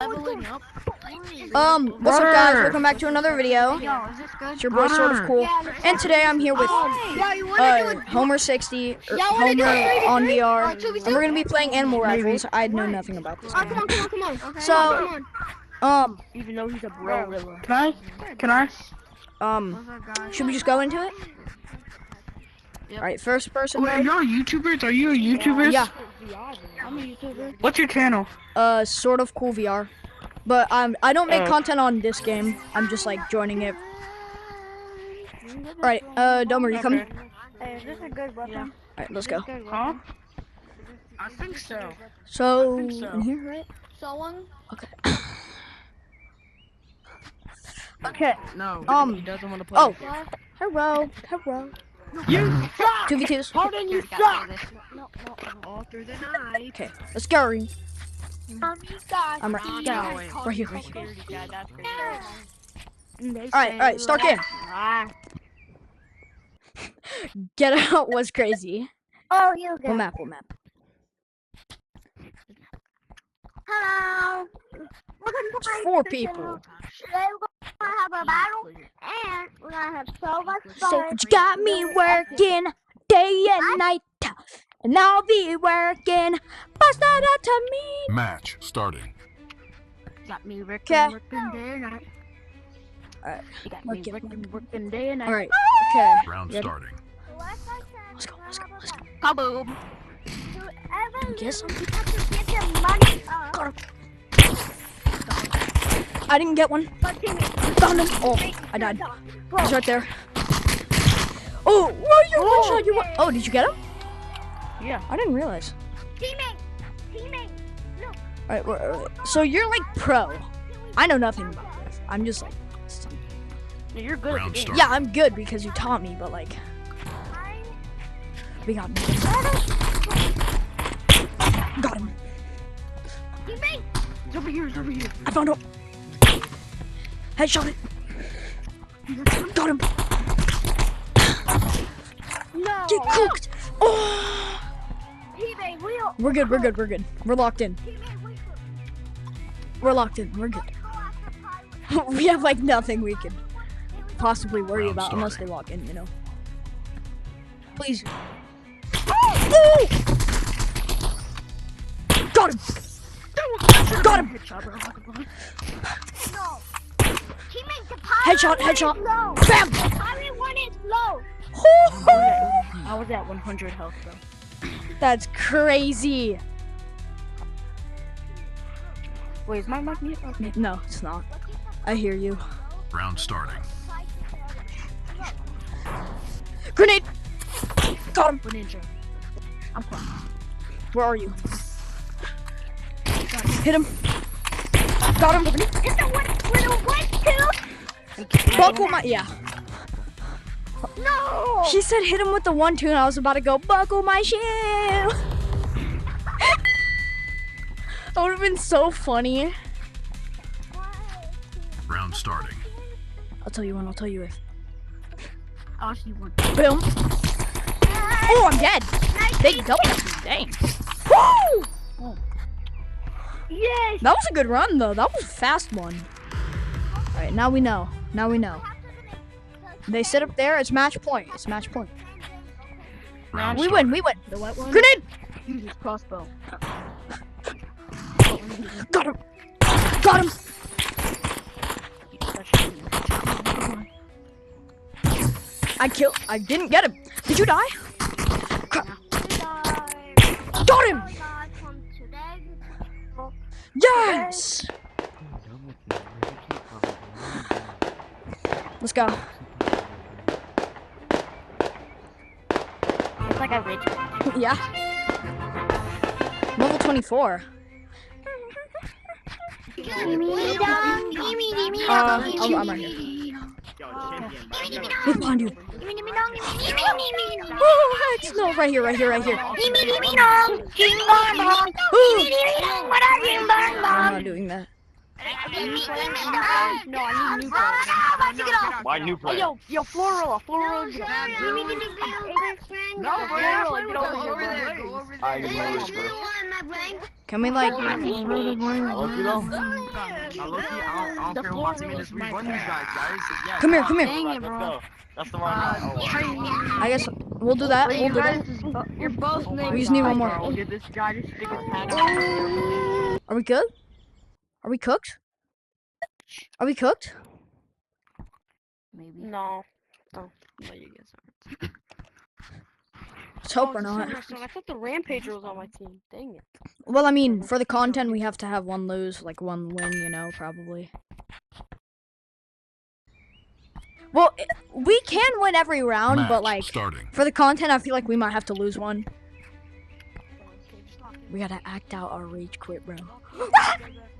Leveling up. What's up guys, welcome back to another video. It's your boy Sort of Cool, and today I'm here with Homer60, or Homer on VR, and we're gonna be playing Animal Rifles. I know nothing about this game. Come on. So, even though he's a bro. Can I? should we just go into it? Yep. Alright, first person Wait, are mode. y'all YouTubers? Are you a YouTuber? Yeah. I'm a YouTuber. What's your channel? Sort of Cool VR. But I don't make content on this game. I'm just like joining it. Alright, Domer, you coming? Hey, is this a good weapon? Alright, let's go. Huh? I think so. So, so. in here, right? Someone? Okay. Okay. No. He doesn't want to play. Oh, hello. You suck. 2v2s. Harden, you suck. No. All through the night. Okay, let's go. I'm right here. Alright, start game. Get out was crazy. Oh, you What go. map? Hello. It's 4 people. Today we're gonna have a battle, and we're gonna have so much So fun. you got me working day and night, and I'll be working. Bust that out to me. Match starting. Got me working Okay. day and night. Alright, You got me working day and night. alright, okay. Round Ready? starting. Let's go. Kaboom. Whoever Guess loses, you have to give them money. I didn't get one. But Timmy, Found him. Oh, I died. He's right there. Oh, you're one shot. Oh, did you get him? Yeah. I didn't realize. teammate. No. Alright, so you're like pro. I know nothing about this. I'm just like, You're good at the Round game. start. yeah, I'm good because you taught me, but like, we got him. Got him. Teammate. He's over here. I found him. Headshot it. Got him. No. Get cooked. Oh. Teammate, We're good. We're locked in. We're locked in. We're good. We have like nothing we can possibly worry Round about unless they starting. walk in, you know. Please. Oh! Got him. Got him. No. Teammate, the pirate Headshot. one is low. Bam. The pirate one is low. I was at 100 health though. That's crazy. Wait, is my mic mute? Okay. No, it's not. I hear you. Round starting. Grenade. Got him. Ninja. I'm fine. Where are you? Hit him. Got him. It's the one with a 1-2. Buckle my No. He said hit him with the 1-2, and I was about to go buckle my shoe. That would have been so funny. Round starting. I'll tell you when. I'll tell you if. I'll see one. Boom. Oh, I'm dead. Big double. Dang. Woo! Yes. That was a good run, though. That was a fast one. All right, now we know. They sit up there. It's match point. Round We starting. win. The white one? Grenade. Use his crossbow. Got him. I didn't get him. Did you die? Crap. Got him. Yes. Let's go. It's like a rich. Yeah. Level 24. I'm right here. He's behind you. Oh, heck, no, right here. What I'm not doing that. New player? No, I need new players. Why new Hey, player? yo, Florilla, get up. No, bro, Yeah, play get with over us. here, Go over bro. there. Go over I there. ignore it, bro. Can we like? I love you though. Now, look, I don't care who wants to make this. We run these guys. Yeah, Come here, come here. Dang it, Let's bro. go. That's the wrong. I guess we'll do that. We'll do that. You're both named. We just need one more. Bro, get this guy to stick his hat out. Are we good? Are we cooked? Are we cooked? Maybe. No. Oh, no, you guys aren't. Let's hope we're it's not. so I thought the Rampager was on my team. Dang it. Well, I mean, for the content, we have to have one lose, like one win, you know, probably. Well, we can win every round, Match but like, starting. for the content, I feel like we might have to lose one. We gotta act out our rage quit, bro.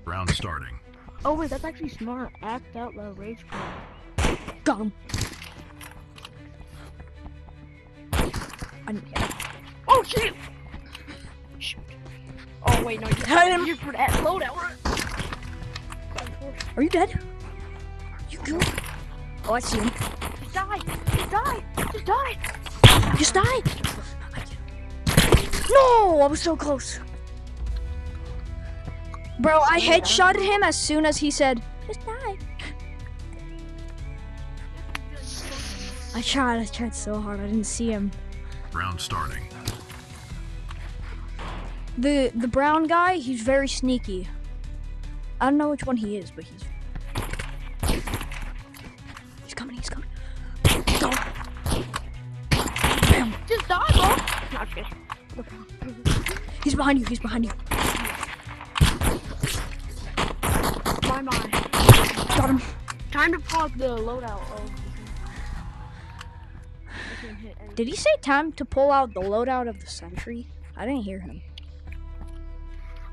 Round starting. Oh wait, that's actually smart. Act out the rage quit. Got him. Oh shit! Shoot. Oh wait, no, you're for that loadout. Are you dead? You good? Oh, I see him. Just die! Just die! Just die! Just died. No, I was so close. Bro, I headshotted him as soon as he said, just die. I tried so hard, I didn't see him. Round starting. The brown guy, he's very sneaky. I don't know which one he is, but he's coming. Go. Bam. Just die, bro! Not kidding. He's behind you. My mind. Got him. Time to pop the loadout. Did he say time to pull out the loadout of the sentry? I didn't hear him.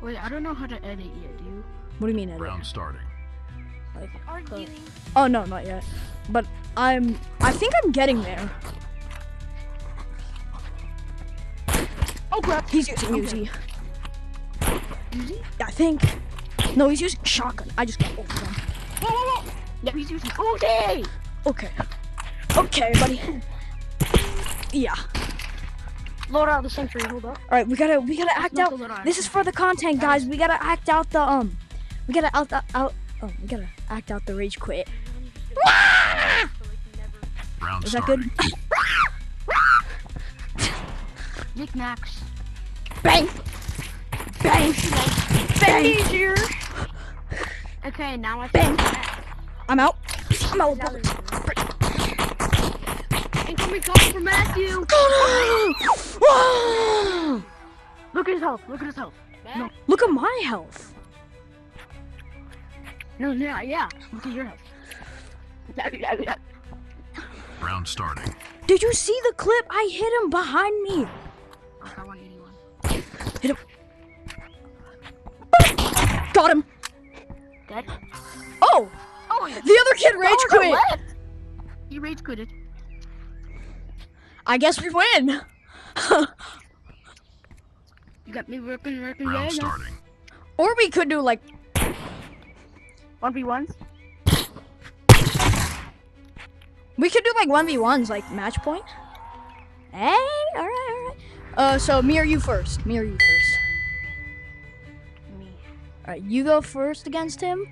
Wait, I don't know how to edit yet, do you? What do you mean edit? Round starting. Like, oh no, not yet. But I think I'm getting there. Oh crap! He's using Uzi. Uzi? I think. No, he's using shotgun. I just got both of them. Whoa! Yeah, he's using Uzi! Okay, buddy. Yeah. Load out the sentry, hold up. Alright, we gotta act out. This is for the content, guys. We gotta act out the we gotta act out the rage quit. Round Is that starting. good? Knickknacks. Bang! Bang! Bang! Easier. Okay, now I Bang! I'm out. Incoming call from Matthew. Look at his health. No. Look at my health. No, yeah. Look at your health. Round starting. Did you see the clip? I hit him behind me. I want 81. Hit him. Got him. Dead? Oh! The other kid rage quit. He rage quitted. I guess we win. You got me working Round starting. Or we could do like 1v1s? we could do like 1v1s, like match point. Hey, all right. So me or you first. Me. All right, you go first against him,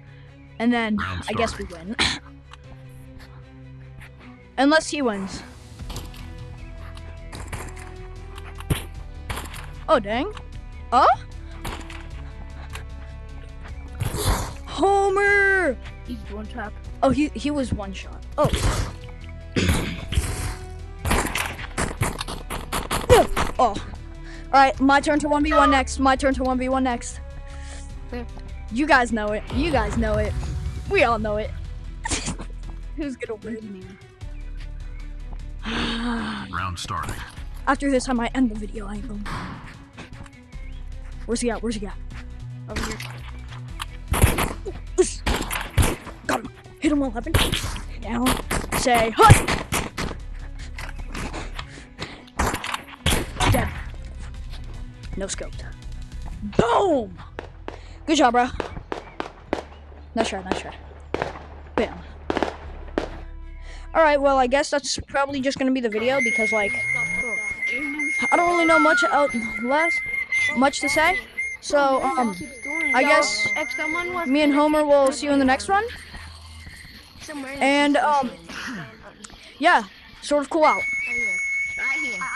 and then Round I guess we win. Unless he wins. Oh dang! Oh! Homer! He's one tap. Oh, he was one shot. Oh. Oh. Alright, my turn to 1v1 next. Okay. You guys know it. We all know it. Who's gonna win? Round starting. After this, I might end the video. I ain't gonna. Where's he at? Over here. Got him. Hit him 11. Down. Say hut. Dead. No scoped. Boom. Good job, bro. Nice try, nice try. Bam. Alright, well, I guess that's probably just gonna be the video because, like, I don't really know much to say. So, I guess me and Homer will see you in the next run. And, yeah, sort of cool out.